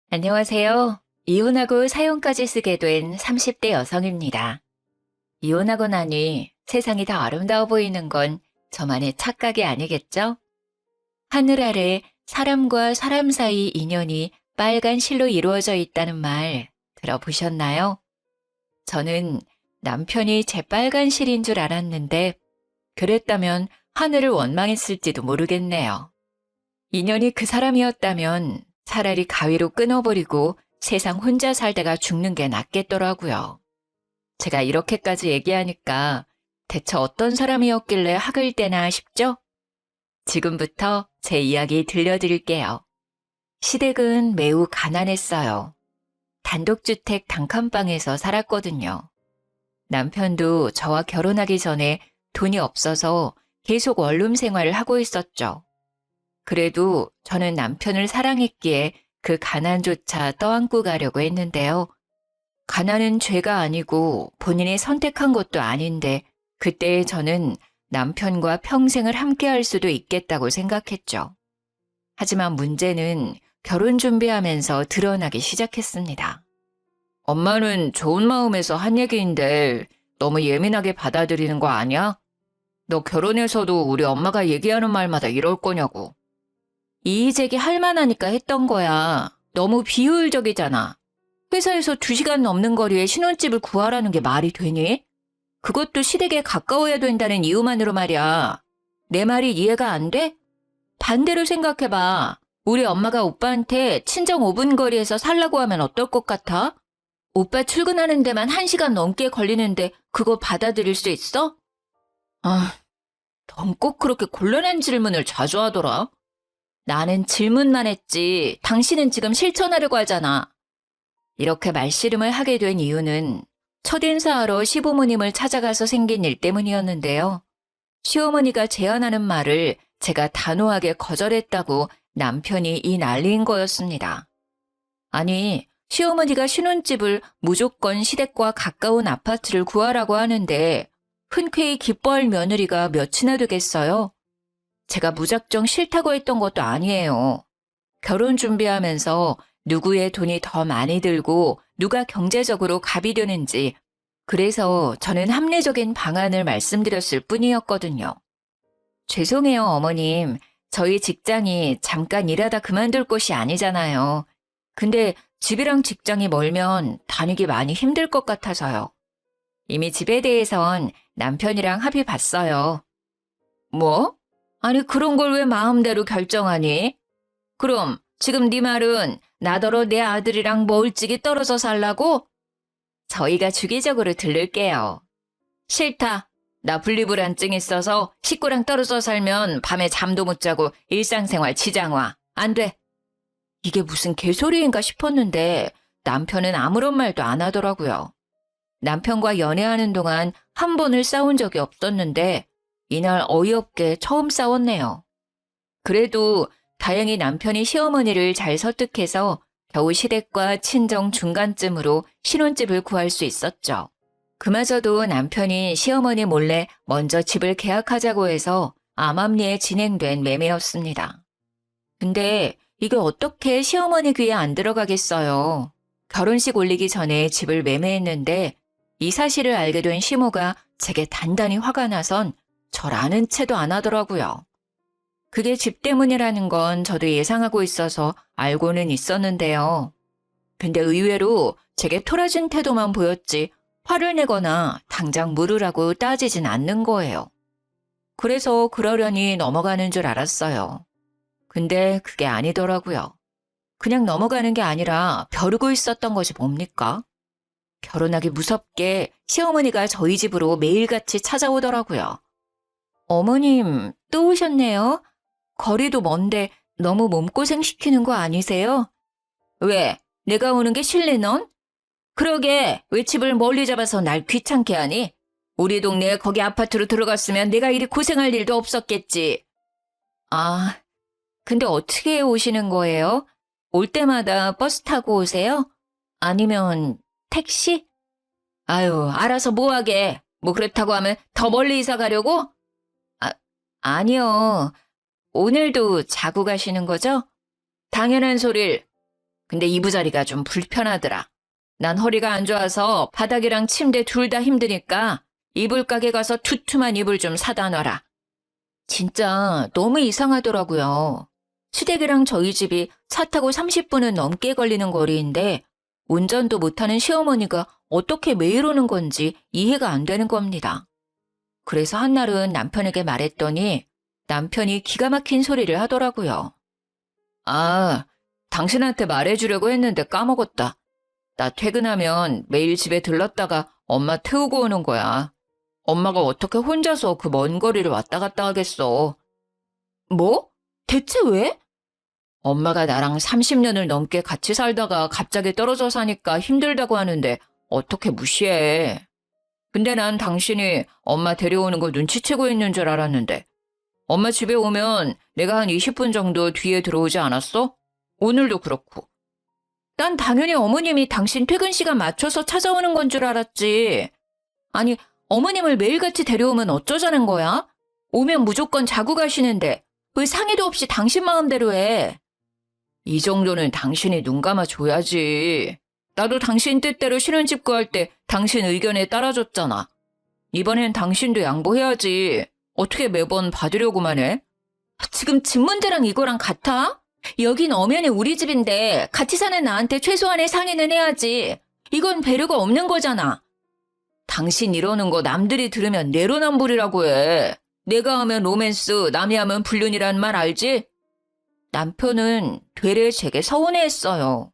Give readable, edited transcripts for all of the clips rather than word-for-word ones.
안녕하세요. 이혼하고 사연까지 쓰게 된 30대 여성입니다. 이혼하고 나니 세상이 더 아름다워 보이는 건 저만의 착각이 아니겠죠? 하늘 아래 사람과 사람 사이 인연이 빨간 실로 이루어져 있다는 말 들어보셨나요? 저는 남편이 제 빨간 실인 줄 알았는데 그랬다면 하늘을 원망했을지도 모르겠네요. 인연이 그 사람이었다면 차라리 가위로 끊어버리고 세상 혼자 살다가 죽는 게 낫겠더라고요. 제가 이렇게까지 얘기하니까 대체 어떤 사람이었길래 학을 떼나 싶죠? 지금부터 제 이야기 들려드릴게요. 시댁은 매우 가난했어요. 단독주택 단칸방에서 살았거든요. 남편도 저와 결혼하기 전에 돈이 없어서 계속 원룸 생활을 하고 있었죠. 그래도 저는 남편을 사랑했기에 그 가난조차 떠안고 가려고 했는데요. 가난은 죄가 아니고 본인이 선택한 것도 아닌데 그때 저는 남편과 평생을 함께할 수도 있겠다고 생각했죠. 하지만 문제는 결혼 준비하면서 드러나기 시작했습니다. 엄마는 좋은 마음에서 한 얘기인데 너무 예민하게 받아들이는 거 아니야? 너 결혼해서도 우리 엄마가 얘기하는 말마다 이럴 거냐고. 이의제기 할 만하니까 했던 거야. 너무 비효율적이잖아. 회사에서 2시간 넘는 거리에 신혼집을 구하라는 게 말이 되니? 그것도 시댁에 가까워야 된다는 이유만으로 말이야. 내 말이 이해가 안 돼? 반대로 생각해봐. 우리 엄마가 오빠한테 친정 5분 거리에서 살라고 하면 어떨 것 같아? 오빠 출근하는 데만 1시간 넘게 걸리는데 그거 받아들일 수 있어? 아, 넌 꼭 그렇게 곤란한 질문을 자주 하더라. 나는 질문만 했지 당신은 지금 실천하려고 하잖아. 이렇게 말씨름을 하게 된 이유는 첫인사하러 시부모님을 찾아가서 생긴 일 때문이었는데요. 시어머니가 제안하는 말을 제가 단호하게 거절했다고 남편이 이 난리인 거였습니다. 아니, 시어머니가 신혼집을 무조건 시댁과 가까운 아파트를 구하라고 하는데 흔쾌히 기뻐할 며느리가 몇이나 되겠어요? 제가 무작정 싫다고 했던 것도 아니에요. 결혼 준비하면서 누구의 돈이 더 많이 들고 누가 경제적으로 갑이 되는지 그래서 저는 합리적인 방안을 말씀드렸을 뿐이었거든요. 죄송해요, 어머님. 저희 직장이 잠깐 일하다 그만둘 곳이 아니잖아요. 근데 집이랑 직장이 멀면 다니기 많이 힘들 것 같아서요. 이미 집에 대해선 남편이랑 합의 봤어요. 뭐? 아니 그런 걸 왜 마음대로 결정하니? 그럼 지금 네 말은 나더러 내 아들이랑 멀찍이 떨어져 살라고? 저희가 주기적으로 들를게요. 싫다. 나 분리불안증 있어서 식구랑 떨어져 살면 밤에 잠도 못 자고 일상생활 지장 와. 안 돼. 이게 무슨 개소리인가 싶었는데 남편은 아무런 말도 안 하더라고요. 남편과 연애하는 동안 한 번을 싸운 적이 없었는데 이날 어이없게 처음 싸웠네요. 그래도 다행히 남편이 시어머니를 잘 설득해서 겨우 시댁과 친정 중간쯤으로 신혼집을 구할 수 있었죠. 그마저도 남편이 시어머니 몰래 먼저 집을 계약하자고 해서 암암리에 진행된 매매였습니다. 근데 이게 어떻게 시어머니 귀에 안 들어가겠어요. 결혼식 올리기 전에 집을 매매했는데 이 사실을 알게 된 시모가 제게 단단히 화가 나선 절 아는 채도 안 하더라고요. 그게 집 때문이라는 건 저도 예상하고 있어서 알고는 있었는데요. 근데 의외로 제게 토라진 태도만 보였지 화를 내거나 당장 물으라고 따지진 않는 거예요. 그래서 그러려니 넘어가는 줄 알았어요. 근데 그게 아니더라고요. 그냥 넘어가는 게 아니라 벼르고 있었던 것이 뭡니까? 결혼하기 무섭게 시어머니가 저희 집으로 매일같이 찾아오더라고요. 어머님, 또 오셨네요. 거리도 먼데 너무 몸고생 시키는 거 아니세요? 왜? 내가 오는 게 싫니 넌? 그러게, 왜 집을 멀리 잡아서 날 귀찮게 하니? 우리 동네에 거기 아파트로 들어갔으면 내가 이리 고생할 일도 없었겠지. 아, 근데 어떻게 오시는 거예요? 올 때마다 버스 타고 오세요? 아니면 택시? 아유, 알아서 뭐하게. 뭐 그렇다고 하면 더 멀리 이사 가려고? 아, 아니요. 오늘도 자고 가시는 거죠? 당연한 소릴. 근데 이부자리가 좀 불편하더라. 난 허리가 안 좋아서 바닥이랑 침대 둘 다 힘드니까 이불 가게 가서 두툼한 이불 좀 사다 놔라. 진짜 너무 이상하더라고요. 시댁이랑 저희 집이 차 타고 30분은 넘게 걸리는 거리인데 운전도 못하는 시어머니가 어떻게 매일 오는 건지 이해가 안 되는 겁니다. 그래서 한날은 남편에게 말했더니 남편이 기가 막힌 소리를 하더라고요. 아, 당신한테 말해주려고 했는데 까먹었다. 나 퇴근하면 매일 집에 들렀다가 엄마 태우고 오는 거야. 엄마가 어떻게 혼자서 그 먼 거리를 왔다 갔다 하겠어. 뭐? 대체 왜? 엄마가 나랑 30년을 넘게 같이 살다가 갑자기 떨어져 사니까 힘들다고 하는데 어떻게 무시해. 근데 난 당신이 엄마 데려오는 거 눈치채고 있는 줄 알았는데 엄마 집에 오면 내가 한 20분 정도 뒤에 들어오지 않았어? 오늘도 그렇고. 난 당연히 어머님이 당신 퇴근 시간 맞춰서 찾아오는 건 줄 알았지. 아니, 어머님을 매일같이 데려오면 어쩌자는 거야? 오면 무조건 자고 가시는데 왜 상의도 없이 당신 마음대로 해? 이 정도는 당신이 눈 감아줘야지. 나도 당신 뜻대로 신혼집 구할 때 당신 의견에 따라줬잖아. 이번엔 당신도 양보해야지. 어떻게 매번 받으려고만 해? 지금 집 문제랑 이거랑 같아? 여긴 엄연히 우리 집인데 같이 사는 나한테 최소한의 상의는 해야지. 이건 배려가 없는 거잖아. 당신 이러는 거 남들이 들으면 내로남불이라고 해. 내가 하면 로맨스, 남이 하면 불륜이란 말 알지? 남편은 되레 제게 서운해했어요.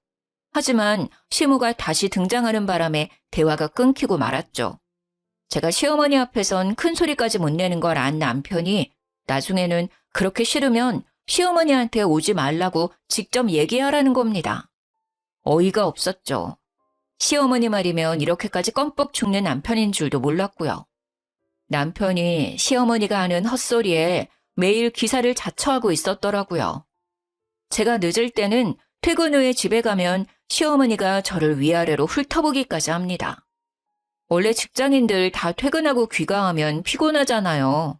하지만 시무가 다시 등장하는 바람에 대화가 끊기고 말았죠. 제가 시어머니 앞에선 큰 소리까지 못 내는 걸 안 남편이 나중에는 그렇게 싫으면 시어머니한테 오지 말라고 직접 얘기하라는 겁니다. 어이가 없었죠. 시어머니 말이면 이렇게까지 껌뻑 죽는 남편인 줄도 몰랐고요. 남편이 시어머니가 하는 헛소리에 매일 기사를 자처하고 있었더라고요. 제가 늦을 때는 퇴근 후에 집에 가면 시어머니가 저를 위아래로 훑어보기까지 합니다. 원래 직장인들 다 퇴근하고 귀가하면 피곤하잖아요.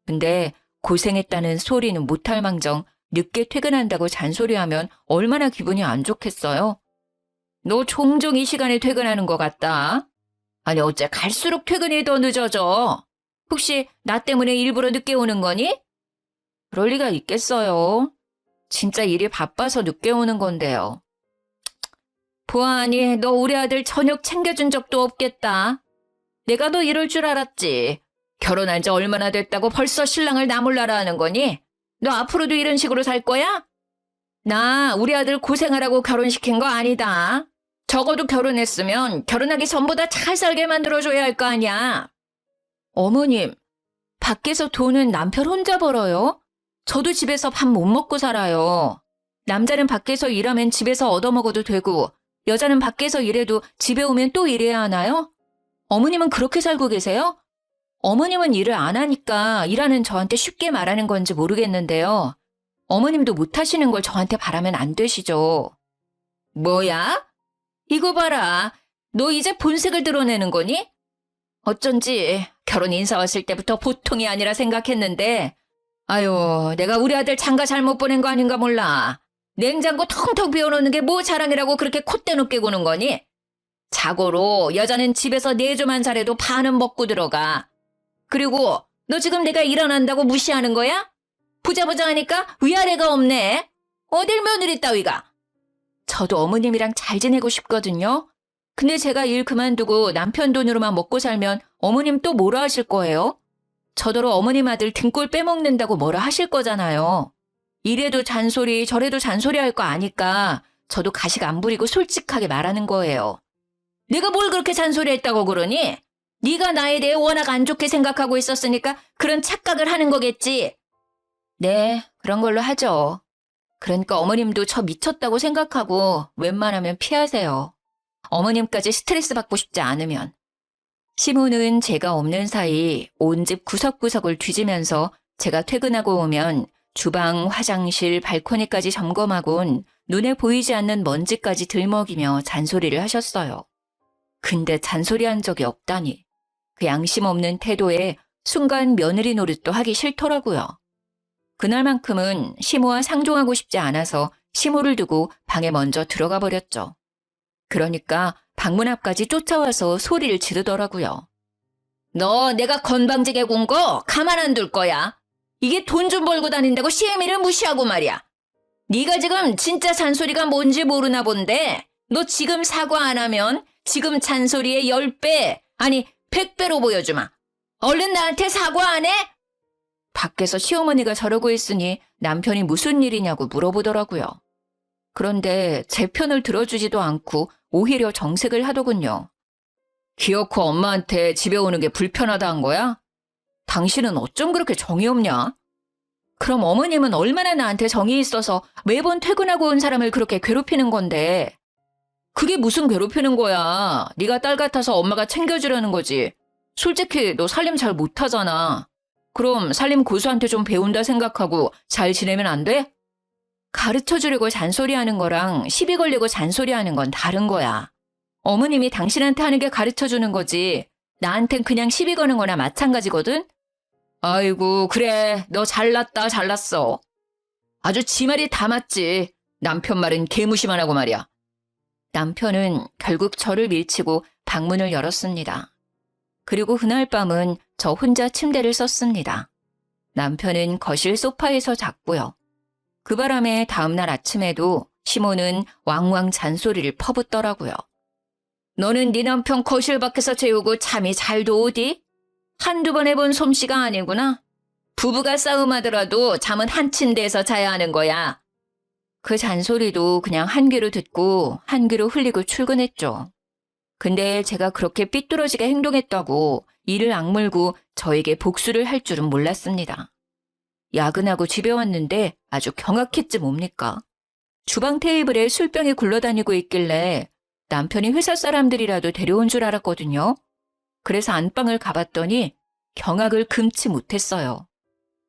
근데 고생했다는 소리는 못할 망정 늦게 퇴근한다고 잔소리하면 얼마나 기분이 안 좋겠어요? 너 종종 이 시간에 퇴근하는 것 같다. 아니 어째 갈수록 퇴근이 더 늦어져. 혹시 나 때문에 일부러 늦게 오는 거니? 그럴 리가 있겠어요. 진짜 일이 바빠서 늦게 오는 건데요. 보아하니 너 우리 아들 저녁 챙겨준 적도 없겠다. 내가 너 이럴 줄 알았지. 결혼한 지 얼마나 됐다고 벌써 신랑을 나몰라라 하는 거니? 너 앞으로도 이런 식으로 살 거야? 나 우리 아들 고생하라고 결혼시킨 거 아니다. 적어도 결혼했으면 결혼하기 전보다 잘 살게 만들어줘야 할 거 아니야. 어머님, 밖에서 돈은 남편 혼자 벌어요? 저도 집에서 밥 못 먹고 살아요. 남자는 밖에서 일하면 집에서 얻어먹어도 되고 여자는 밖에서 일해도 집에 오면 또 일해야 하나요? 어머님은 그렇게 살고 계세요? 어머님은 일을 안 하니까 일하는 저한테 쉽게 말하는 건지 모르겠는데요. 어머님도 못하시는 걸 저한테 바라면 안 되시죠. 뭐야? 이거 봐라. 너 이제 본색을 드러내는 거니? 어쩐지 결혼 인사 왔을 때부터 보통이 아니라 생각했는데 아유, 내가 우리 아들 장가 잘못 보낸 거 아닌가 몰라. 냉장고 텅텅 비워놓는 게 뭐 자랑이라고 그렇게 콧대 높게 구는 거니? 자고로 여자는 집에서 내조만 잘해도 반은 먹고 들어가. 그리고 너 지금 내가 일어난다고 무시하는 거야? 부자 하니까 위아래가 없네. 어딜 며느리 따위가. 저도 어머님이랑 잘 지내고 싶거든요. 근데 제가 일 그만두고 남편 돈으로만 먹고 살면 어머님 또 뭐라 하실 거예요? 저더러 어머님 아들 등골 빼먹는다고 뭐라 하실 거잖아요. 이래도 잔소리 저래도 잔소리 할 거 아니까 저도 가식 안 부리고 솔직하게 말하는 거예요. 내가 뭘 그렇게 잔소리했다고 그러니? 네가 나에 대해 워낙 안 좋게 생각하고 있었으니까 그런 착각을 하는 거겠지. 네, 그런 걸로 하죠. 그러니까 어머님도 저 미쳤다고 생각하고 웬만하면 피하세요. 어머님까지 스트레스 받고 싶지 않으면. 시모는 제가 없는 사이 온 집 구석구석을 뒤지면서 제가 퇴근하고 오면 주방, 화장실, 발코니까지 점검하곤 눈에 보이지 않는 먼지까지 들먹이며 잔소리를 하셨어요. 근데 잔소리한 적이 없다니. 그 양심 없는 태도에 순간 며느리 노릇도 하기 싫더라고요. 그날만큼은 시모와 상종하고 싶지 않아서 시모를 두고 방에 먼저 들어가 버렸죠. 그러니까 방문 앞까지 쫓아와서 소리를 지르더라고요. 너 내가 건방지게 군 거 가만 안 둘 거야. 이게 돈 좀 벌고 다닌다고 시애미를 무시하고 말이야. 네가 지금 진짜 잔소리가 뭔지 모르나 본데 너 지금 사과 안 하면 지금 잔소리의 10배, 아니 100배로 보여주마. 얼른 나한테 사과 안 해? 밖에서 시어머니가 저러고 있으니 남편이 무슨 일이냐고 물어보더라고요. 그런데 제 편을 들어주지도 않고 오히려 정색을 하더군요. 기어코 엄마한테 집에 오는 게 불편하다 한 거야? 당신은 어쩜 그렇게 정이 없냐? 그럼 어머님은 얼마나 나한테 정이 있어서 매번 퇴근하고 온 사람을 그렇게 괴롭히는 건데. 그게 무슨 괴롭히는 거야. 네가 딸 같아서 엄마가 챙겨주려는 거지. 솔직히 너 살림 잘 못하잖아. 그럼 살림 고수한테 좀 배운다 생각하고 잘 지내면 안 돼? 가르쳐주려고 잔소리하는 거랑 시비 걸리고 잔소리하는 건 다른 거야. 어머님이 당신한테 하는 게 가르쳐주는 거지. 나한텐 그냥 시비 거는 거나 마찬가지거든? 아이고 그래 너 잘났다 잘났어. 아주 지 말이 다 맞지. 남편 말은 개무시만 하고 말이야. 남편은 결국 저를 밀치고 방문을 열었습니다. 그리고 그날 밤은 저 혼자 침대를 썼습니다. 남편은 거실 소파에서 잤고요. 그 바람에 다음날 아침에도 시모는 왕왕 잔소리를 퍼붓더라고요. 너는 네 남편 거실 밖에서 재우고 잠이 잘도 오디? 한두 번 해본 솜씨가 아니구나. 부부가 싸움하더라도 잠은 한 침대에서 자야 하는 거야. 그 잔소리도 그냥 한 귀로 듣고 한 귀로 흘리고 출근했죠. 근데 제가 그렇게 삐뚤어지게 행동했다고 이를 악물고 저에게 복수를 할 줄은 몰랐습니다. 야근하고 집에 왔는데 아주 경악했지 뭡니까? 주방 테이블에 술병이 굴러다니고 있길래 남편이 회사 사람들이라도 데려온 줄 알았거든요. 그래서 안방을 가봤더니 경악을 금치 못했어요.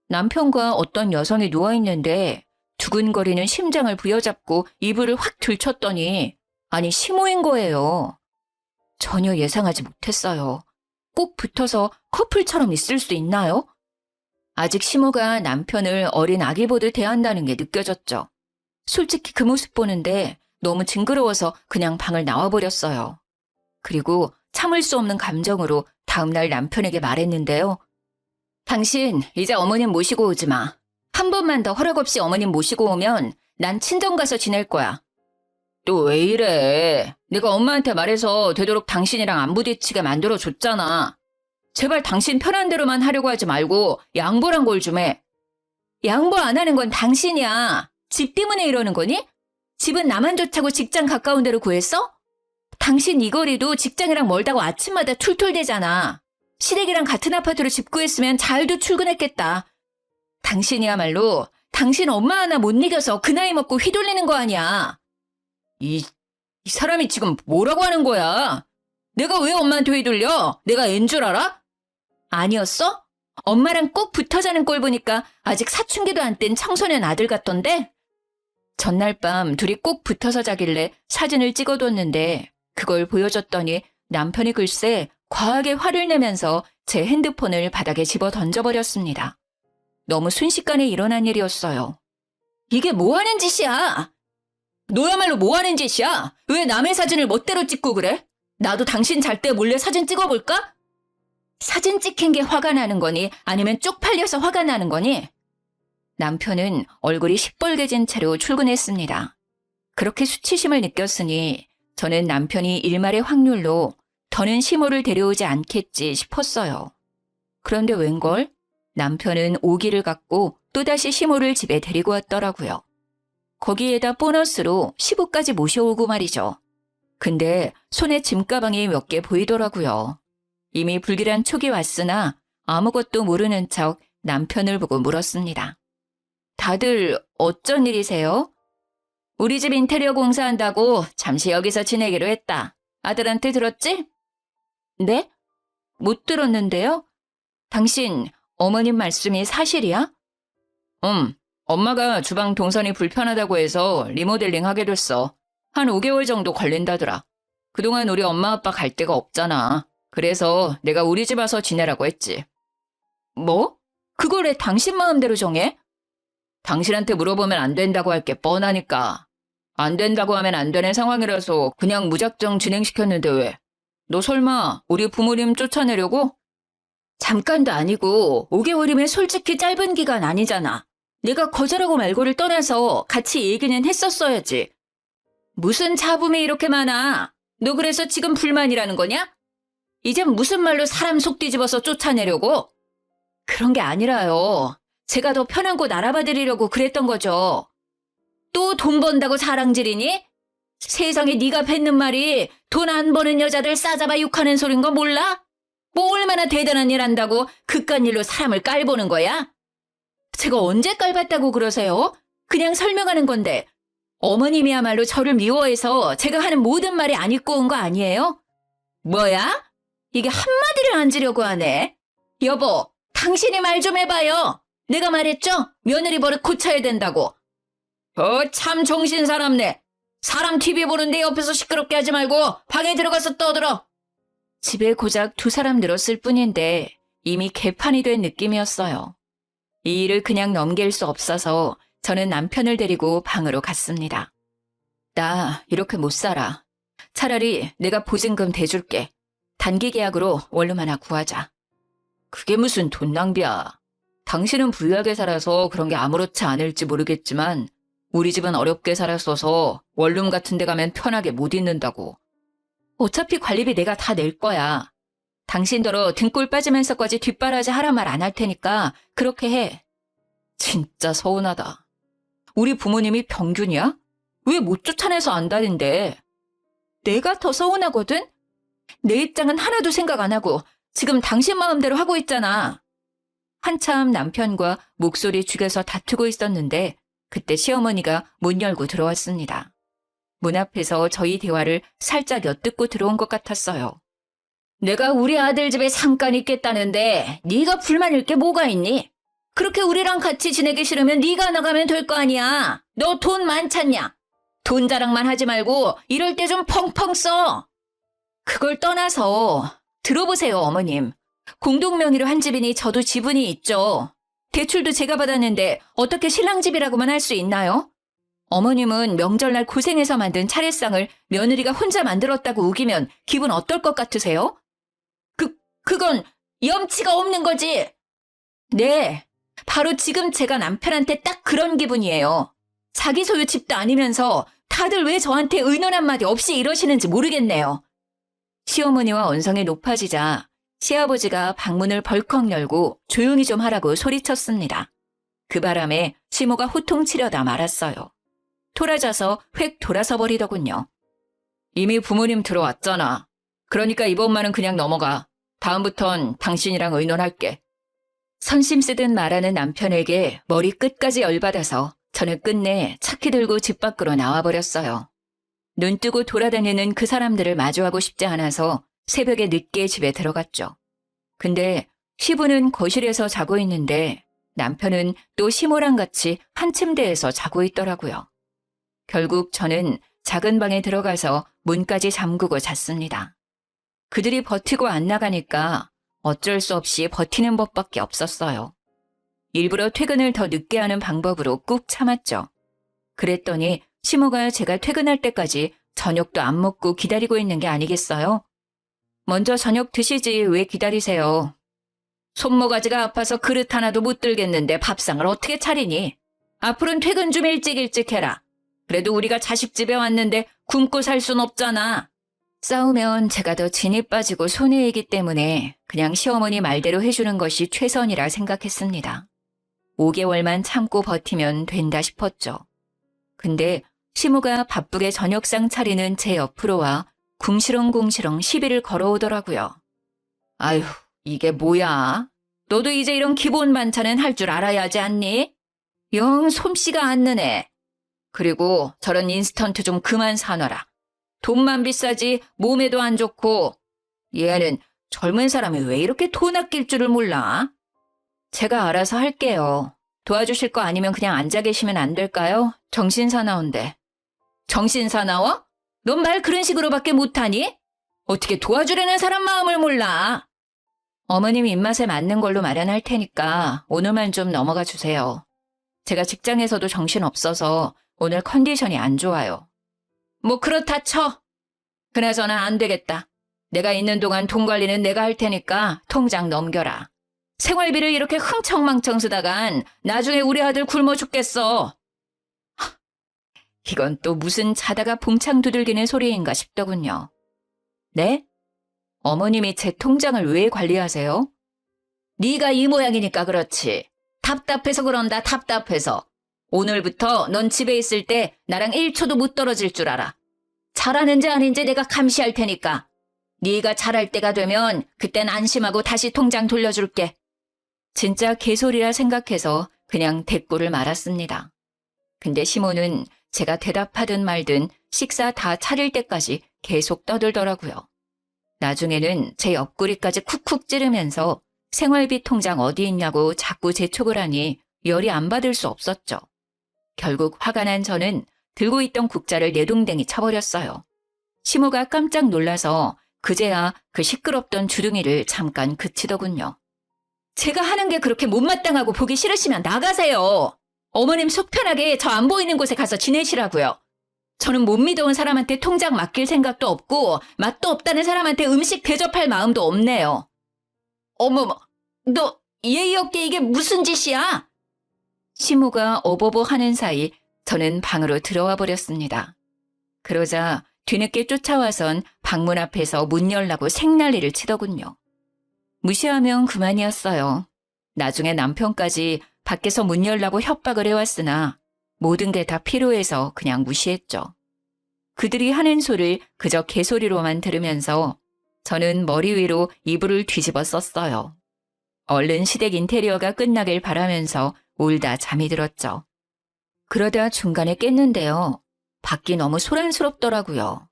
남편과 어떤 여성이 누워있는데 두근거리는 심장을 부여잡고 이불을 확 들쳤더니 아니 시모인 거예요. 전혀 예상하지 못했어요. 꼭 붙어서 커플처럼 있을 수 있나요? 아직 시모가 남편을 어린 아기 보듯 대한다는 게 느껴졌죠. 솔직히 그 모습 보는데 너무 징그러워서 그냥 방을 나와버렸어요. 그리고 참을 수 없는 감정으로 다음날 남편에게 말했는데요. 당신 이제 어머님 모시고 오지 마. 한 번만 더 허락 없이 어머님 모시고 오면 난 친정 가서 지낼 거야. 또 왜 이래? 내가 엄마한테 말해서 되도록 당신이랑 안 부딪히게 만들어줬잖아. 제발 당신 편한 대로만 하려고 하지 말고 양보란 걸 좀 해. 양보 안 하는 건 당신이야. 집 때문에 이러는 거니? 집은 나만 좋다고 직장 가까운 데로 구했어? 당신 이 거리도 직장이랑 멀다고 아침마다 툴툴대잖아. 시댁이랑 같은 아파트로 집 구했으면 잘도 출근했겠다. 당신이야말로 당신 엄마 하나 못 이겨서 그 나이 먹고 휘둘리는 거 아니야. 이 사람이 지금 뭐라고 하는 거야? 내가 왜 엄마한테 휘둘려? 내가 앤 줄 알아? 아니었어? 엄마랑 꼭 붙어 자는 꼴 보니까 아직 사춘기도 안 뗀 청소년 아들 같던데? 전날 밤 둘이 꼭 붙어서 자길래 사진을 찍어뒀는데 그걸 보여줬더니 남편이 글쎄 과하게 화를 내면서 제 핸드폰을 바닥에 집어 던져버렸습니다. 너무 순식간에 일어난 일이었어요. 이게 뭐 하는 짓이야? 너야말로 뭐 하는 짓이야? 왜 남의 사진을 멋대로 찍고 그래? 나도 당신 잘 때 몰래 사진 찍어볼까? 사진 찍힌 게 화가 나는 거니 아니면 쪽팔려서 화가 나는 거니? 남편은 얼굴이 시뻘개진 채로 출근했습니다. 그렇게 수치심을 느꼈으니 저는 남편이 일말의 확률로 더는 시모를 데려오지 않겠지 싶었어요. 그런데 웬걸? 남편은 오기를 갖고 또다시 시모를 집에 데리고 왔더라고요. 거기에다 보너스로 시부까지 모셔오고 말이죠. 근데 손에 짐가방이 몇 개 보이더라고요. 이미 불길한 촉이 왔으나 아무것도 모르는 척 남편을 보고 물었습니다. 다들 어쩐 일이세요? 우리 집 인테리어 공사한다고 잠시 여기서 지내기로 했다. 아들한테 들었지? 네? 못 들었는데요? 당신 어머님 말씀이 사실이야? 엄마가 주방 동선이 불편하다고 해서 리모델링 하게 됐어. 한 5개월 정도 걸린다더라. 그동안 우리 엄마 아빠 갈 데가 없잖아. 그래서 내가 우리 집 와서 지내라고 했지. 뭐? 그걸 왜 당신 마음대로 정해? 당신한테 물어보면 안 된다고 할 게 뻔하니까. 안 된다고 하면 안 되는 상황이라서 그냥 무작정 진행시켰는데 왜? 너 설마 우리 부모님 쫓아내려고? 잠깐도 아니고 5개월이면 솔직히 짧은 기간 아니잖아. 내가 거절하고 말고를 떠나서 같이 얘기는 했었어야지. 무슨 잡음이 이렇게 많아? 너 그래서 지금 불만이라는 거냐? 이젠 무슨 말로 사람 속 뒤집어서 쫓아내려고? 그런 게 아니라요. 제가 더 편한 곳 알아봐 드리려고 그랬던 거죠. 또 돈 번다고 자랑질이니? 세상에 네가 뱉는 말이 돈 안 버는 여자들 싸잡아 욕하는 소린 거 몰라? 뭐 얼마나 대단한 일 한다고 그깟 일로 사람을 깔보는 거야? 제가 언제 깔봤다고 그러세요? 그냥 설명하는 건데 어머님이야말로 저를 미워해서 제가 하는 모든 말이 안 입고 온 거 아니에요? 뭐야? 이게 한마디를 안 지려고 하네. 여보, 당신이 말 좀 해봐요. 내가 말했죠? 며느리 버릇 고쳐야 된다고. 참 정신 사납네. 사람 TV 보는데 옆에서 시끄럽게 하지 말고 방에 들어가서 떠들어. 집에 고작 2사람 늘었을 뿐인데 이미 개판이 된 느낌이었어요. 이 일을 그냥 넘길 수 없어서 저는 남편을 데리고 방으로 갔습니다. 나 이렇게 못 살아. 차라리 내가 보증금 대줄게. 단기 계약으로 원룸 하나 구하자. 그게 무슨 돈 낭비야. 당신은 부유하게 살아서 그런 게 아무렇지 않을지 모르겠지만 우리 집은 어렵게 살았어서 원룸 같은 데 가면 편하게 못 있는다고. 어차피 관리비 내가 다 낼 거야. 당신더러 등골 빠지면서까지 뒷바라지 하란 말 안 할 테니까 그렇게 해. 진짜 서운하다. 우리 부모님이 병균이야? 왜 못 쫓아내서 안다는데? 내가 더 서운하거든? 내 입장은 하나도 생각 안 하고 지금 당신 마음대로 하고 있잖아. 한참 남편과 목소리 죽여서 다투고 있었는데 그때 시어머니가 문 열고 들어왔습니다. 문 앞에서 저희 대화를 살짝 엿듣고 들어온 것 같았어요. 내가 우리 아들 집에 잠깐 있겠다는데 네가 불만일 게 뭐가 있니? 그렇게 우리랑 같이 지내기 싫으면 네가 나가면 될 거 아니야. 너 돈 많잖냐? 돈 자랑만 하지 말고 이럴 때 좀 펑펑 써. 그걸 떠나서 들어보세요, 어머님. 공동명의로 한 집이니 저도 지분이 있죠. 대출도 제가 받았는데 어떻게 신랑 집이라고만 할 수 있나요? 어머님은 명절날 고생해서 만든 차례상을 며느리가 혼자 만들었다고 우기면 기분 어떨 것 같으세요? 그건 염치가 없는 거지. 네, 바로 지금 제가 남편한테 딱 그런 기분이에요. 자기 소유 집도 아니면서 다들 왜 저한테 의논 한마디 없이 이러시는지 모르겠네요. 시어머니와 언성이 높아지자 시아버지가 방문을 벌컥 열고 조용히 좀 하라고 소리쳤습니다. 그 바람에 시모가 호통치려다 말았어요. 토라져서 획 돌아서 버리더군요. 이미 부모님 들어왔잖아. 그러니까 이번만은 그냥 넘어가. 다음부턴 당신이랑 의논할게. 선심 쓰듯 말하는 남편에게 머리 끝까지 열받아서 저는 끝내 차키 들고 집 밖으로 나와버렸어요. 눈 뜨고 돌아다니는 그 사람들을 마주하고 싶지 않아서 새벽에 늦게 집에 들어갔죠. 근데 시부는 거실에서 자고 있는데 남편은 또 시모랑 같이 한 침대에서 자고 있더라고요. 결국 저는 작은 방에 들어가서 문까지 잠그고 잤습니다. 그들이 버티고 안 나가니까 어쩔 수 없이 버티는 법밖에 없었어요. 일부러 퇴근을 더 늦게 하는 방법으로 꾹 참았죠. 그랬더니 시모가 제가 퇴근할 때까지 저녁도 안 먹고 기다리고 있는 게 아니겠어요? 먼저 저녁 드시지 왜 기다리세요? 손모가지가 아파서 그릇 하나도 못 들겠는데 밥상을 어떻게 차리니? 앞으로는 퇴근 좀 일찍 해라. 그래도 우리가 자식 집에 왔는데 굶고 살 순 없잖아. 싸우면 제가 더 진이 빠지고 손해이기 때문에 그냥 시어머니 말대로 해주는 것이 최선이라 생각했습니다. 5개월만 참고 버티면 된다 싶었죠. 근데 시모가 바쁘게 저녁상 차리는 제 옆으로 와 궁시렁궁시렁 시비를 걸어오더라고요. 아휴, 이게 뭐야? 너도 이제 이런 기본 반찬은 할 줄 알아야 하지 않니? 영 솜씨가 안 느네. 그리고 저런 인스턴트 좀 그만 사놔라. 돈만 비싸지 몸에도 안 좋고. 얘는 젊은 사람이 왜 이렇게 돈 아낄 줄을 몰라? 제가 알아서 할게요. 도와주실 거 아니면 그냥 앉아 계시면 안 될까요? 정신사나운데. 정신사나워? 넌 말 그런 식으로밖에 못하니? 어떻게 도와주려는 사람 마음을 몰라? 어머님 입맛에 맞는 걸로 마련할 테니까 오늘만 좀 넘어가 주세요. 제가 직장에서도 정신없어서 오늘 컨디션이 안 좋아요. 뭐 그렇다 쳐. 그나저나 안 되겠다. 내가 있는 동안 돈 관리는 내가 할 테니까 통장 넘겨라. 생활비를 이렇게 흥청망청 쓰다간 나중에 우리 아들 굶어 죽겠어. 이건 또 무슨 자다가 봉창 두들기는 소리인가 싶더군요. 네? 어머님이 제 통장을 왜 관리하세요? 네가 이 모양이니까 그렇지. 답답해서 그런다, 답답해서. 오늘부터 넌 집에 있을 때 나랑 1초도 못 떨어질 줄 알아. 잘하는지 아닌지 내가 감시할 테니까. 네가 잘할 때가 되면 그땐 안심하고 다시 통장 돌려줄게. 진짜 개소리라 생각해서 그냥 대꾸를 말았습니다. 근데 시모는 제가 대답하든 말든 식사 다 차릴 때까지 계속 떠들더라고요. 나중에는 제 옆구리까지 쿡쿡 찌르면서 생활비 통장 어디 있냐고 자꾸 재촉을 하니 열이 안 받을 수 없었죠. 결국 화가 난 저는 들고 있던 국자를 내동댕이 쳐버렸어요. 시모가 깜짝 놀라서 그제야 그 시끄럽던 주둥이를 잠깐 그치더군요. 제가 하는 게 그렇게 못마땅하고 보기 싫으시면 나가세요. 어머님 속 편하게 저 안 보이는 곳에 가서 지내시라고요. 저는 못 믿어온 사람한테 통장 맡길 생각도 없고 맛도 없다는 사람한테 음식 대접할 마음도 없네요. 어머머, 너 예의 없게 이게 무슨 짓이야? 시모가 어버버 하는 사이 저는 방으로 들어와 버렸습니다. 그러자 뒤늦게 쫓아와선 방문 앞에서 문 열라고 생난리를 치더군요. 무시하면 그만이었어요. 나중에 남편까지 밖에서 문 열라고 협박을 해왔으나 모든 게 다 필요해서 그냥 무시했죠. 그들이 하는 소리를 그저 개소리로만 들으면서 저는 머리 위로 이불을 뒤집어 썼어요. 얼른 시댁 인테리어가 끝나길 바라면서 울다 잠이 들었죠. 그러다 중간에 깼는데요. 밖이 너무 소란스럽더라고요.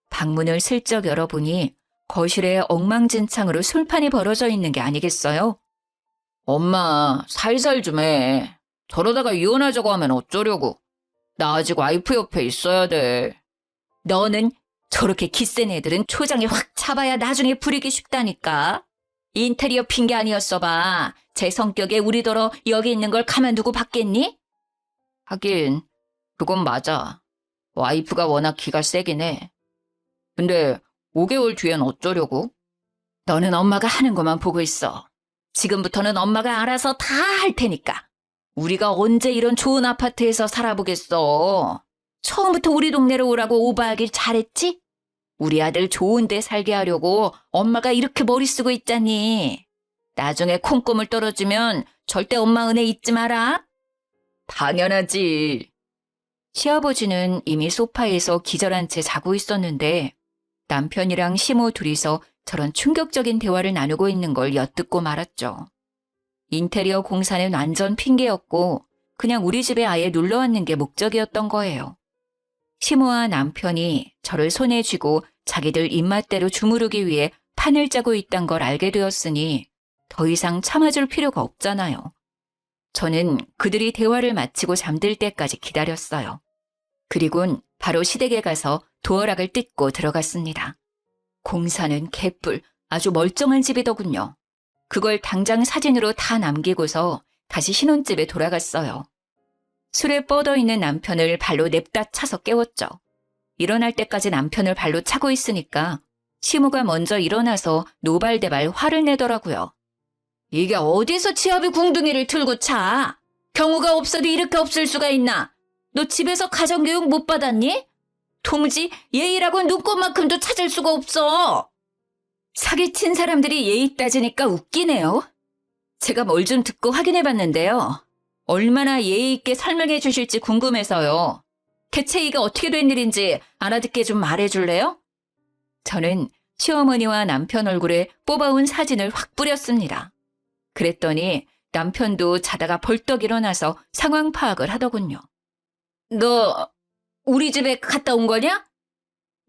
방문을 슬쩍 열어보니 거실에 엉망진창으로 술판이 벌어져 있는 게 아니겠어요? 엄마, 살살 좀 해. 저러다가 이혼하자고 하면 어쩌려고. 나 아직 와이프 옆에 있어야 돼. 너는 저렇게 기센 애들은 초장에 확 잡아야 나중에 부리기 쉽다니까. 인테리어 핑계 아니었어 봐. 제 성격에 우리더러 여기 있는 걸 가만두고 받겠니? 하긴 그건 맞아. 와이프가 워낙 기가 세긴 해. 근데 5개월 뒤엔 어쩌려고? 너는 엄마가 하는 것만 보고 있어. 지금부터는 엄마가 알아서 다 할 테니까. 우리가 언제 이런 좋은 아파트에서 살아보겠어. 처음부터 우리 동네로 오라고 오바하길 잘했지? 우리 아들 좋은 데 살게 하려고 엄마가 이렇게 머리 쓰고 있잖니. 나중에 콩고물 떨어지면 절대 엄마 은혜 잊지 마라. 당연하지. 시아버지는 이미 소파에서 기절한 채 자고 있었는데 남편이랑 시모 둘이서 저런 충격적인 대화를 나누고 있는 걸 엿듣고 말았죠. 인테리어 공사는 완전 핑계였고 그냥 우리 집에 아예 놀러왔는 게 목적이었던 거예요. 시모와 남편이 저를 손에 쥐고 자기들 입맛대로 주무르기 위해 판을 짜고 있단 걸 알게 되었으니 더 이상 참아줄 필요가 없잖아요. 저는 그들이 대화를 마치고 잠들 때까지 기다렸어요. 그리곤 바로 시댁에 가서 도어락을 뜯고 들어갔습니다. 공사는 개뿔, 아주 멀쩡한 집이더군요. 그걸 당장 사진으로 다 남기고서 다시 신혼집에 돌아갔어요. 술에 뻗어있는 남편을 발로 냅다 차서 깨웠죠. 일어날 때까지 남편을 발로 차고 있으니까 시모가 먼저 일어나서 노발대발 화를 내더라고요. 이게 어디서 치아비 궁둥이를 틀고 차? 경우가 없어도 이렇게 없을 수가 있나? 너 집에서 가정교육 못 받았니? 도무지 예의라고 눈꽃만큼도 찾을 수가 없어. 사기친 사람들이 예의 따지니까 웃기네요. 제가 뭘 좀 듣고 확인해봤는데요. 얼마나 예의 있게 설명해 주실지 궁금해서요. 대체 이게 어떻게 된 일인지 알아듣게 좀 말해줄래요? 저는 시어머니와 남편 얼굴에 뽑아온 사진을 확 뿌렸습니다. 그랬더니 남편도 자다가 벌떡 일어나서 상황 파악을 하더군요. 너 우리 집에 갔다 온 거냐?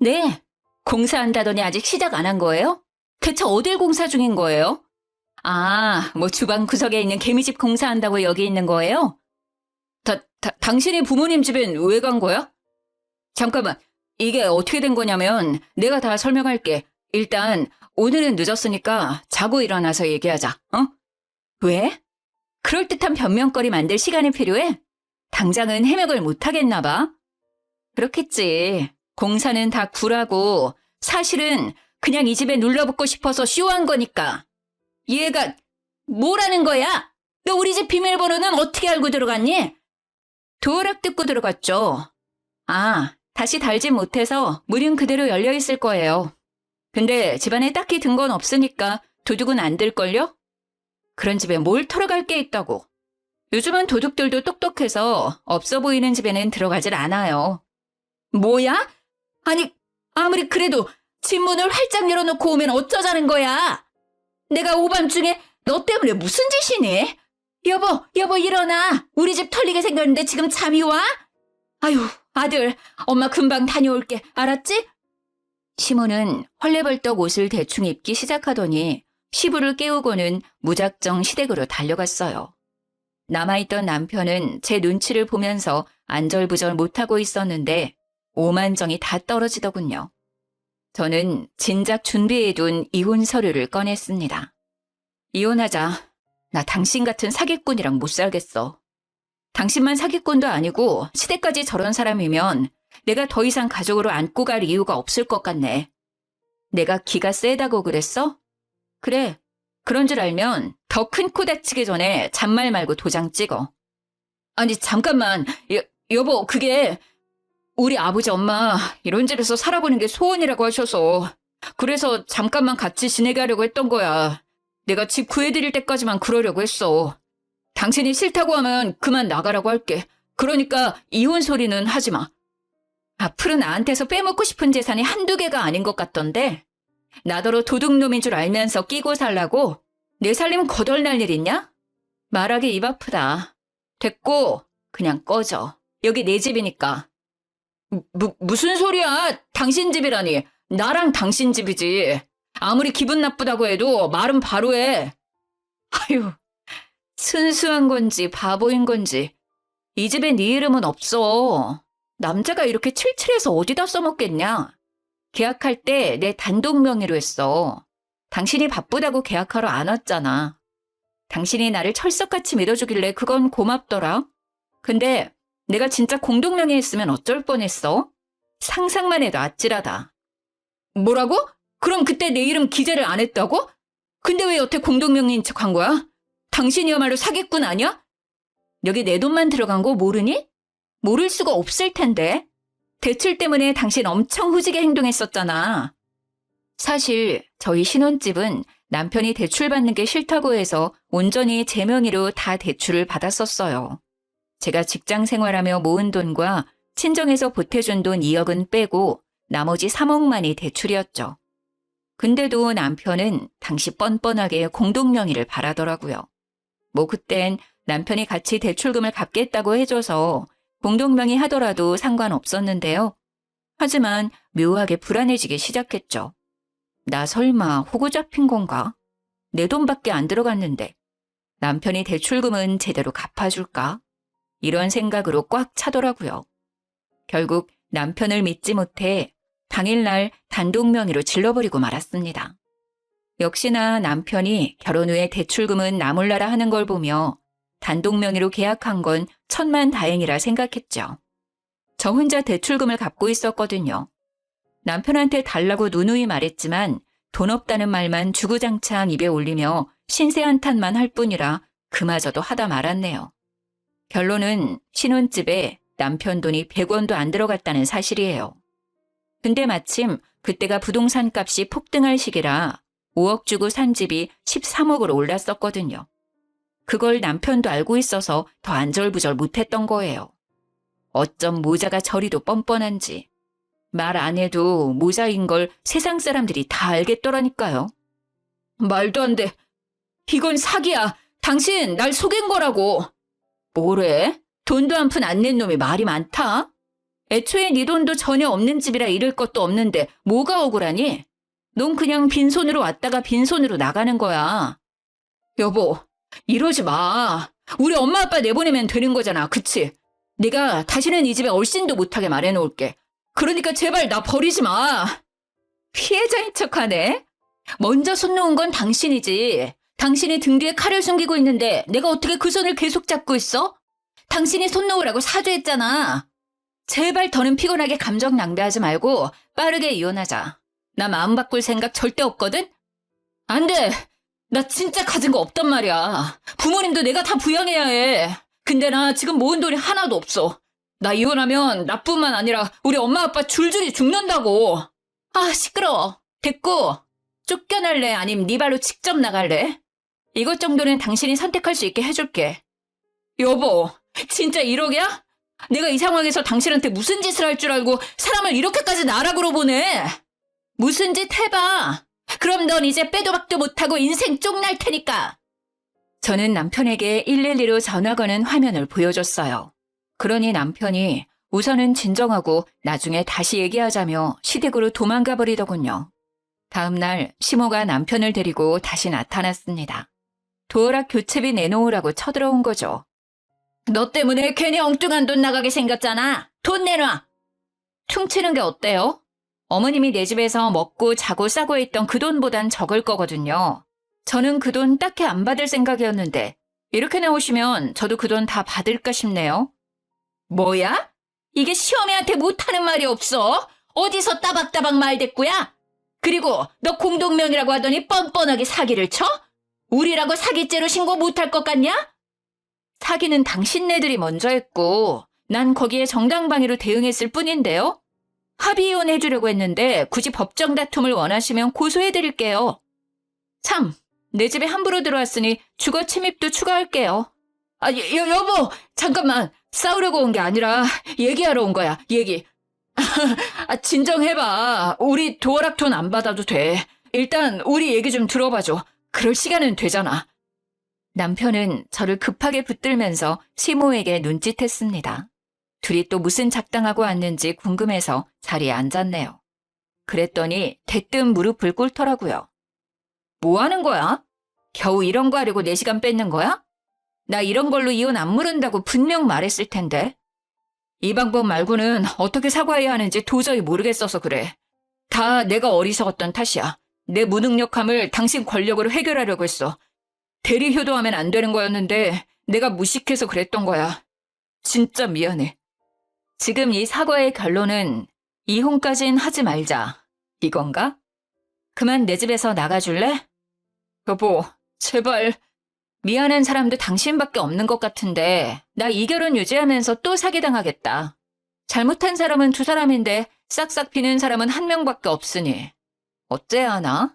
네. 공사한다더니 아직 시작 안 한 거예요? 대체 어딜 공사 중인 거예요? 아, 뭐 주방 구석에 있는 개미집 공사한다고 여기 있는 거예요? 당신이 부모님 집엔 왜 간 거야? 잠깐만, 이게 어떻게 된 거냐면 내가 다 설명할게. 일단 오늘은 늦었으니까 자고 일어나서 얘기하자, 어? 왜? 그럴듯한 변명거리 만들 시간이 필요해? 당장은 해명을 못하겠나 봐. 그렇겠지. 공사는 다 구라고 사실은 그냥 이 집에 눌러붙고 싶어서 쇼한 거니까. 얘가 뭐라는 거야? 너 우리 집 비밀번호는 어떻게 알고 들어갔니? 도어락 듣고 들어갔죠. 아, 다시 달진 못해서 문은 그대로 열려 있을 거예요. 근데 집안에 딱히 든 건 없으니까 도둑은 안 들걸요? 그런 집에 뭘 털어갈 게 있다고. 요즘은 도둑들도 똑똑해서 없어 보이는 집에는 들어가질 않아요. 뭐야? 아니, 아무리 그래도 집 문을 활짝 열어놓고 오면 어쩌자는 거야? 내가 오밤중에 너 때문에 무슨 짓이니? 여보 일어나. 우리 집 털리게 생겼는데 지금 잠이 와? 아유, 아들, 엄마 금방 다녀올게. 알았지? 시모는 헐레벌떡 옷을 대충 입기 시작하더니 시부를 깨우고는 무작정 시댁으로 달려갔어요. 남아있던 남편은 제 눈치를 보면서 안절부절 못하고 있었는데 오만정이 다 떨어지더군요. 저는 진작 준비해둔 이혼 서류를 꺼냈습니다. 이혼하자. 나 당신 같은 사기꾼이랑 못 살겠어. 당신만 사기꾼도 아니고 시댁까지 저런 사람이면 내가 더 이상 가족으로 안고 갈 이유가 없을 것 같네. 내가 기가 세다고 그랬어? 그래. 그런 줄 알면 더 큰 코 다치기 전에 잔말 말고 도장 찍어. 아니 잠깐만. 여보 그게 우리 아버지 엄마 이런 집에서 살아보는 게 소원이라고 하셔서 그래서 잠깐만 같이 지내게 하려고 했던 거야. 내가 집 구해드릴 때까지만 그러려고 했어. 당신이 싫다고 하면 그만 나가라고 할게. 그러니까 이혼 소리는 하지 마. 앞으로 나한테서 빼먹고 싶은 재산이 한두 개가 아닌 것 같던데 나더러 도둑놈인 줄 알면서 끼고 살라고? 내 살림 거덜날 일 있냐? 말하기 입 아프다. 됐고 그냥 꺼져. 여기 내 집이니까. 무슨 소리야? 당신 집이라니. 나랑 당신 집이지. 아무리 기분 나쁘다고 해도 말은 바로 해. 아유, 순수한 건지 바보인 건지 이 집에 네 이름은 없어. 남자가 이렇게 칠칠해서 어디다 써먹겠냐? 계약할 때 내 단독 명의로 했어. 당신이 바쁘다고 계약하러 안 왔잖아. 당신이 나를 철석같이 믿어주길래 그건 고맙더라. 근데 내가 진짜 공동 명의했으면 어쩔 뻔했어? 상상만 해도 아찔하다. 뭐라고? 그럼 그때 내 이름 기재를 안 했다고? 근데 왜 여태 공동 명의인 척 한 거야? 당신이야말로 사기꾼 아니야? 여기 내 돈만 들어간 거 모르니? 모를 수가 없을 텐데. 대출 때문에 당신 엄청 후지게 행동했었잖아. 사실 저희 신혼집은 남편이 대출받는 게 싫다고 해서 온전히 제 명의로 다 대출을 받았었어요. 제가 직장 생활하며 모은 돈과 친정에서 보태준 돈 2억은 빼고 나머지 3억만이 대출이었죠. 근데도 남편은 당시 뻔뻔하게 공동명의를 바라더라고요. 뭐 그땐 남편이 같이 대출금을 갚겠다고 해줘서 공동명의 하더라도 상관없었는데요. 하지만 묘하게 불안해지기 시작했죠. 나 설마 호구 잡힌 건가? 내 돈밖에 안 들어갔는데 남편이 대출금은 제대로 갚아줄까? 이런 생각으로 꽉 차더라고요. 결국 남편을 믿지 못해 당일날 단독 명의로 질러버리고 말았습니다. 역시나 남편이 결혼 후에 대출금은 나 몰라라 하는 걸 보며 단독 명의로 계약한 건 천만다행이라 생각했죠. 저 혼자 대출금을 갚고 있었거든요. 남편한테 달라고 누누이 말했지만 돈 없다는 말만 주구장창 입에 올리며 신세 한탄만 할 뿐이라 그마저도 하다 말았네요. 결론은 신혼집에 남편 돈이 100원도 안 들어갔다는 사실이에요. 근데 마침 그때가 부동산 값이 폭등할 시기라 5억 주고 산 집이 13억으로 올랐었거든요. 그걸 남편도 알고 있어서 더 안절부절 못했던 거예요. 어쩜 모자가 저리도 뻔뻔한지. 말 안 해도 모자인 걸 세상 사람들이 다 알겠더라니까요. 말도 안 돼. 이건 사기야. 당신 날 속인 거라고. 뭐래? 돈도 한 푼 안 낸 놈이 말이 많다? 애초에 네 돈도 전혀 없는 집이라 잃을 것도 없는데 뭐가 억울하니? 넌 그냥 빈손으로 왔다가 빈손으로 나가는 거야. 여보, 이러지 마. 우리 엄마 아빠 내보내면 되는 거잖아. 그치? 내가 다시는 이 집에 얼씬도 못하게 말해놓을게. 그러니까 제발 나 버리지 마. 피해자인 척하네. 먼저 손 놓은 건 당신이지. 당신이 등 뒤에 칼을 숨기고 있는데 내가 어떻게 그 손을 계속 잡고 있어? 당신이 손 놓으라고 사죄했잖아. 제발 더는 피곤하게 감정 낭비하지 말고 빠르게 이혼하자. 나 마음 바꿀 생각 절대 없거든? 안 돼. 나 진짜 가진 거 없단 말이야. 부모님도 내가 다 부양해야 해. 근데 나 지금 모은 돈이 하나도 없어. 나 이혼하면 나뿐만 아니라 우리 엄마 아빠 줄줄이 죽는다고. 아, 시끄러워. 됐고, 쫓겨날래? 아님 네 발로 직접 나갈래? 이것 정도는 당신이 선택할 수 있게 해줄게. 여보, 진짜 1억이야? 내가 이 상황에서 당신한테 무슨 짓을 할 줄 알고 사람을 이렇게까지 나락으로 보내? 무슨 짓 해봐. 그럼 넌 이제 빼도 박도 못하고 인생 쪽날 테니까. 저는 남편에게 112로 전화 거는 화면을 보여줬어요. 그러니 남편이 우선은 진정하고 나중에 다시 얘기하자며 시댁으로 도망가 버리더군요. 다음 날 시모가 남편을 데리고 다시 나타났습니다. 도어락 교체비 내놓으라고 쳐들어온 거죠. 너 때문에 괜히 엉뚱한 돈 나가게 생겼잖아. 돈 내놔. 퉁치는 게 어때요? 어머님이 내 집에서 먹고 자고 싸고 했던 그 돈보단 적을 거거든요. 저는 그 돈 딱히 안 받을 생각이었는데 이렇게 나오시면 저도 그 돈 다 받을까 싶네요. 뭐야? 이게 시어머니한테 못하는 말이 없어? 어디서 따박따박 말대꾸야? 그리고 너 공동명의라고 하더니 뻔뻔하게 사기를 쳐? 우리라고 사기죄로 신고 못할 것 같냐? 사기는 당신네들이 먼저 했고 난 거기에 정당방위로 대응했을 뿐인데요. 합의 이혼해주려고 했는데 굳이 법정 다툼을 원하시면 고소해드릴게요. 참, 내 집에 함부로 들어왔으니 주거 침입도 추가할게요. 아, 여보, 잠깐만. 싸우려고 온 게 아니라 얘기하러 온 거야, 얘기. 아, 진정해봐. 우리 도어락 돈 안 받아도 돼. 일단 우리 얘기 좀 들어봐줘. 그럴 시간은 되잖아. 남편은 저를 급하게 붙들면서 시모에게 눈짓했습니다. 둘이 또 무슨 작당하고 왔는지 궁금해서 자리에 앉았네요. 그랬더니 대뜸 무릎을 꿇더라고요. 뭐 하는 거야? 겨우 이런 거 하려고 4시간 뺏는 거야? 나 이런 걸로 이혼 안 물은다고 분명 말했을 텐데. 이 방법 말고는 어떻게 사과해야 하는지 도저히 모르겠어서 그래. 다 내가 어리석었던 탓이야. 내 무능력함을 당신 권력으로 해결하려고 했어. 대리 효도하면 안 되는 거였는데 내가 무식해서 그랬던 거야. 진짜 미안해. 지금 이 사과의 결론은 이혼까진 하지 말자. 이건가? 그만 내 집에서 나가줄래? 여보, 제발. 미안한 사람도 당신밖에 없는 것 같은데 나 이 결혼 유지하면서 또 사기당하겠다. 잘못한 사람은 2사람인데 싹싹 비는 사람은 1명밖에 없으니 어째야 하나?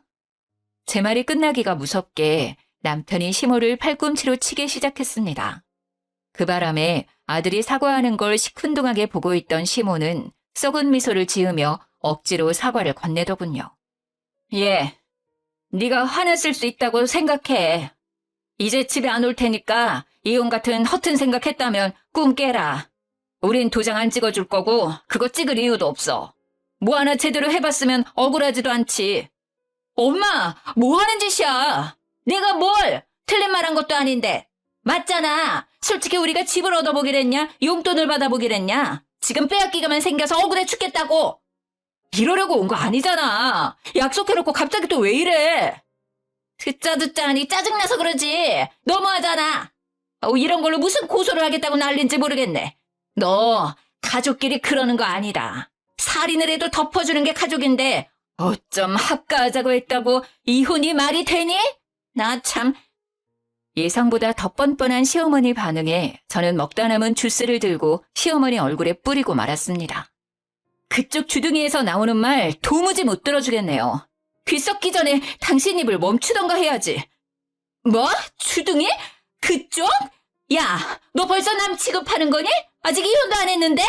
제 말이 끝나기가 무섭게 남편이 시모를 팔꿈치로 치기 시작했습니다. 그 바람에 아들이 사과하는 걸 시큰둥하게 보고 있던 시모는 썩은 미소를 지으며 억지로 사과를 건네더군요. 예, 네가 화냈을 수 있다고 생각해. 이제 집에 안 올 테니까 이혼 같은 허튼 생각했다면 꿈 깨라. 우린 도장 안 찍어줄 거고 그거 찍을 이유도 없어. 뭐 하나 제대로 해봤으면 억울하지도 않지. 엄마, 뭐 하는 짓이야? 내가 뭘? 틀린 말 한 것도 아닌데. 맞잖아. 솔직히 우리가 집을 얻어보기랬냐? 용돈을 받아보기랬냐? 지금 빼앗기가만 생겨서 억울해 죽겠다고. 이러려고 온 거 아니잖아. 약속해놓고 갑자기 또 왜 이래? 듣자 하니 짜증나서 그러지. 너무하잖아. 이런 걸로 무슨 고소를 하겠다고 난린지 모르겠네. 너 가족끼리 그러는 거 아니다. 살인을 해도 덮어주는 게 가족인데 어쩜 합가하자고 했다고 이혼이 말이 되니? 나 참. 예상보다 더 뻔뻔한 시어머니 반응에 저는 먹다 남은 주스를 들고 시어머니 얼굴에 뿌리고 말았습니다. 그쪽 주둥이에서 나오는 말 도무지 못 들어주겠네요. 귀 썩기 전에 당신 입을 멈추던가 해야지. 뭐? 주둥이? 그쪽? 야, 너 벌써 남 취급하는 거니? 아직 이혼도 안 했는데?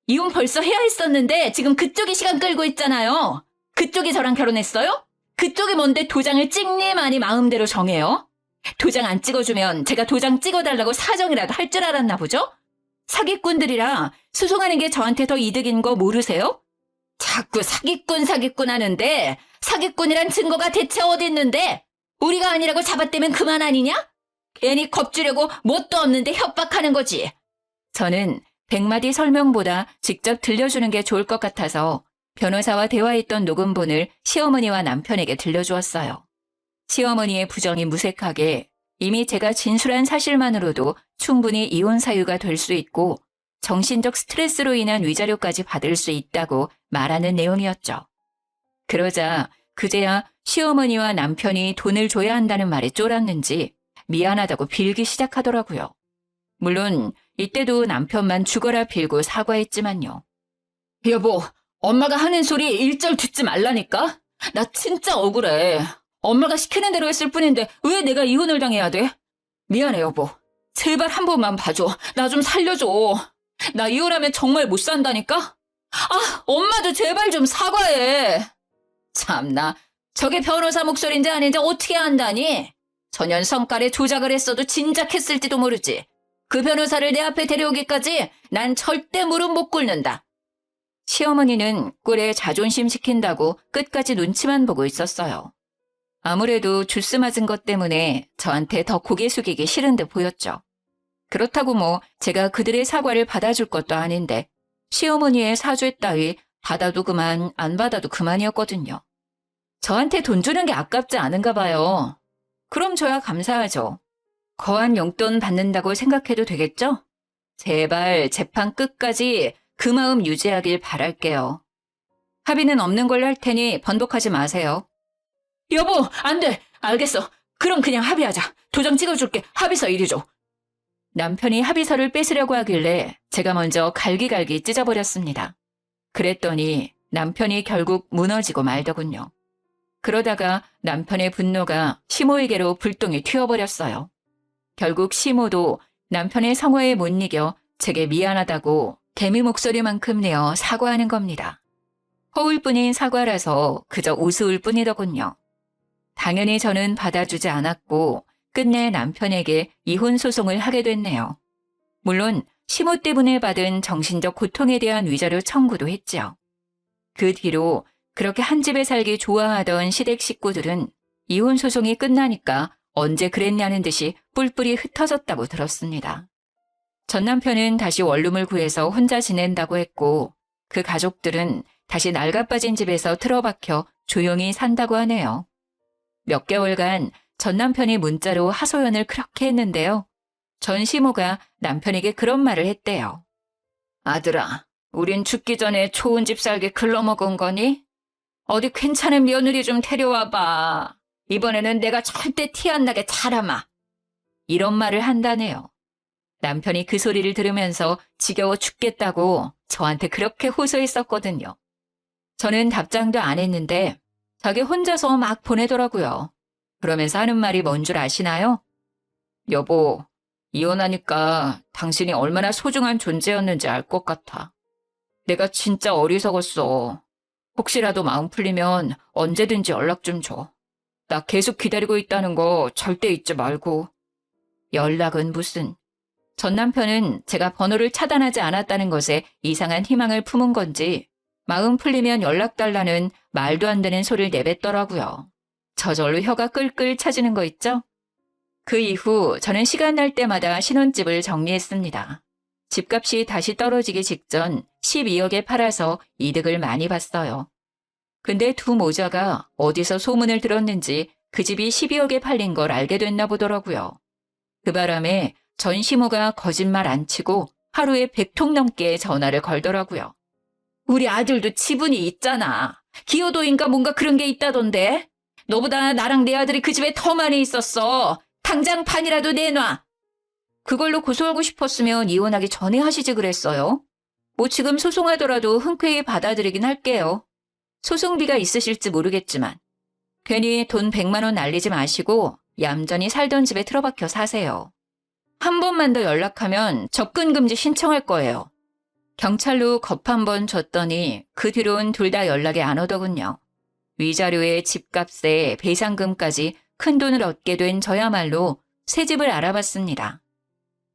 이혼 벌써 해야 했었는데 지금 그쪽이 시간 끌고 있잖아요. 그쪽이 저랑 결혼했어요? 그쪽이 뭔데 도장을 찍니 마니 마음대로 정해요? 도장 안 찍어주면 제가 도장 찍어달라고 사정이라도 할 줄 알았나 보죠? 사기꾼들이라 소송하는 게 저한테 더 이득인 거 모르세요? 자꾸 사기꾼 하는데 사기꾼이란 증거가 대체 어디 있는데? 우리가 아니라고 잡아떼면 그만 아니냐? 괜히 겁주려고 뭣도 없는데 협박하는 거지. 저는 100마디 설명보다 직접 들려주는 게 좋을 것 같아서 변호사와 대화했던 녹음본을 시어머니와 남편에게 들려주었어요. 시어머니의 부정이 무색하게 이미 제가 진술한 사실만으로도 충분히 이혼 사유가 될 수 있고 정신적 스트레스로 인한 위자료까지 받을 수 있다고 말하는 내용이었죠. 그러자 그제야 시어머니와 남편이 돈을 줘야 한다는 말에 쫄았는지 미안하다고 빌기 시작하더라고요. 물론 이때도 남편만 죽어라 빌고 사과했지만요. 여보, 엄마가 하는 소리 일절 듣지 말라니까? 나 진짜 억울해. 엄마가 시키는 대로 했을 뿐인데 왜 내가 이혼을 당해야 돼? 미안해, 여보. 제발 한 번만 봐줘. 나 좀 살려줘. 나 이혼하면 정말 못 산다니까? 아, 엄마도 제발 좀 사과해. 참나, 저게 변호사 목소리인지 아닌지 어떻게 안다니? 전현 성깔에 조작을 했어도 진작 했을지도 모르지. 그 변호사를 내 앞에 데려오기까지 난 절대 무릎 못 꿇는다. 시어머니는 꿀에 자존심 시킨다고 끝까지 눈치만 보고 있었어요. 아무래도 주스 맞은 것 때문에 저한테 더 고개 숙이기 싫은 듯 보였죠. 그렇다고 뭐 제가 그들의 사과를 받아줄 것도 아닌데 시어머니의 사죄 따위 받아도 그만 안 받아도 그만이었거든요. 저한테 돈 주는 게 아깝지 않은가 봐요. 그럼 저야 감사하죠. 거한 용돈 받는다고 생각해도 되겠죠? 제발 재판 끝까지 그 마음 유지하길 바랄게요. 합의는 없는 걸로 할 테니 번복하지 마세요. 여보, 안 돼. 알겠어. 그럼 그냥 합의하자. 도장 찍어줄게. 합의서 이리 줘. 남편이 합의서를 뺏으려고 하길래 제가 먼저 갈기갈기 찢어버렸습니다. 그랬더니 남편이 결국 무너지고 말더군요. 그러다가 남편의 분노가 시모에게로 불똥이 튀어버렸어요. 결국 시모도 남편의 성화에 못 이겨 제게 미안하다고 개미 목소리만큼 내어 사과하는 겁니다. 허울뿐인 사과라서 그저 우스울 뿐이더군요. 당연히 저는 받아주지 않았고 끝내 남편에게 이혼 소송을 하게 됐네요. 물론 시모 때문에 받은 정신적 고통에 대한 위자료 청구도 했죠. 그 뒤로 그렇게 한 집에 살기 좋아하던 시댁 식구들은 이혼 소송이 끝나니까 언제 그랬냐는 듯이 뿔뿔이 흩어졌다고 들었습니다. 전 남편은 다시 원룸을 구해서 혼자 지낸다고 했고 그 가족들은 다시 낡아빠진 집에서 틀어박혀 조용히 산다고 하네요. 몇 개월간 전 남편이 문자로 하소연을 그렇게 했는데요. 전 시모가 남편에게 그런 말을 했대요. 아들아, 우린 죽기 전에 좋은 집 살게 글러먹은 거니? 어디 괜찮은 며느리 좀 데려와봐. 이번에는 내가 절대 티 안 나게 잘하마. 이런 말을 한다네요. 남편이 그 소리를 들으면서 지겨워 죽겠다고 저한테 그렇게 호소했었거든요. 저는 답장도 안 했는데 자기 혼자서 막 보내더라고요. 그러면서 하는 말이 뭔 줄 아시나요? 여보, 이혼하니까 당신이 얼마나 소중한 존재였는지 알 것 같아. 내가 진짜 어리석었어. 혹시라도 마음 풀리면 언제든지 연락 좀 줘. 나 계속 기다리고 있다는 거 절대 잊지 말고. 연락은 무슨. 전 남편은 제가 번호를 차단하지 않았다는 것에 이상한 희망을 품은 건지 마음 풀리면 연락 달라는 말도 안 되는 소리를 내뱉더라고요. 저절로 혀가 끌끌 차지는 거 있죠? 그 이후 저는 시간 날 때마다 신혼집을 정리했습니다. 집값이 다시 떨어지기 직전 12억에 팔아서 이득을 많이 봤어요. 근데 두 모자가 어디서 소문을 들었는지 그 집이 12억에 팔린 걸 알게 됐나 보더라고요. 그 바람에 전 시모가 거짓말 안 치고 하루에 100통 넘게 전화를 걸더라고요. 우리 아들도 지분이 있잖아. 기여도인가 뭔가 그런 게 있다던데. 너보다 나랑 내 아들이 그 집에 더 많이 있었어. 당장 판이라도 내놔. 그걸로 고소하고 싶었으면 이혼하기 전에 하시지 그랬어요. 뭐 지금 소송하더라도 흔쾌히 받아들이긴 할게요. 소송비가 있으실지 모르겠지만 괜히 돈 100만 원 날리지 마시고 얌전히 살던 집에 틀어박혀 사세요. 한 번만 더 연락하면 접근금지 신청할 거예요. 경찰로 겁 한 번 줬더니 그 뒤로는 둘 다 연락이 안 오더군요. 위자료에 집값에 배상금까지 큰돈을 얻게 된 저야말로 새 집을 알아봤습니다.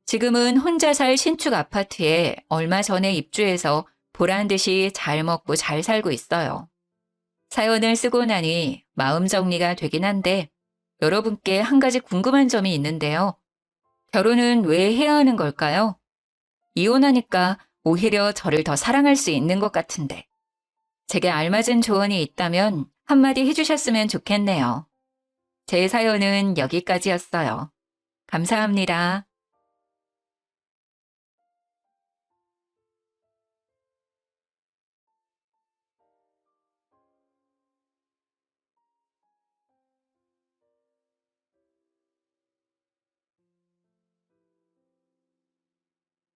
지금은 혼자 살 신축 아파트에 얼마 전에 입주해서 보란 듯이 잘 먹고 잘 살고 있어요. 사연을 쓰고 나니 마음 정리가 되긴 한데 여러분께 한 가지 궁금한 점이 있는데요. 결혼은 왜 해야 하는 걸까요? 이혼하니까 오히려 저를 더 사랑할 수 있는 것 같은데. 제게 알맞은 조언이 있다면 한마디 해주셨으면 좋겠네요. 제 사연은 여기까지였어요. 감사합니다.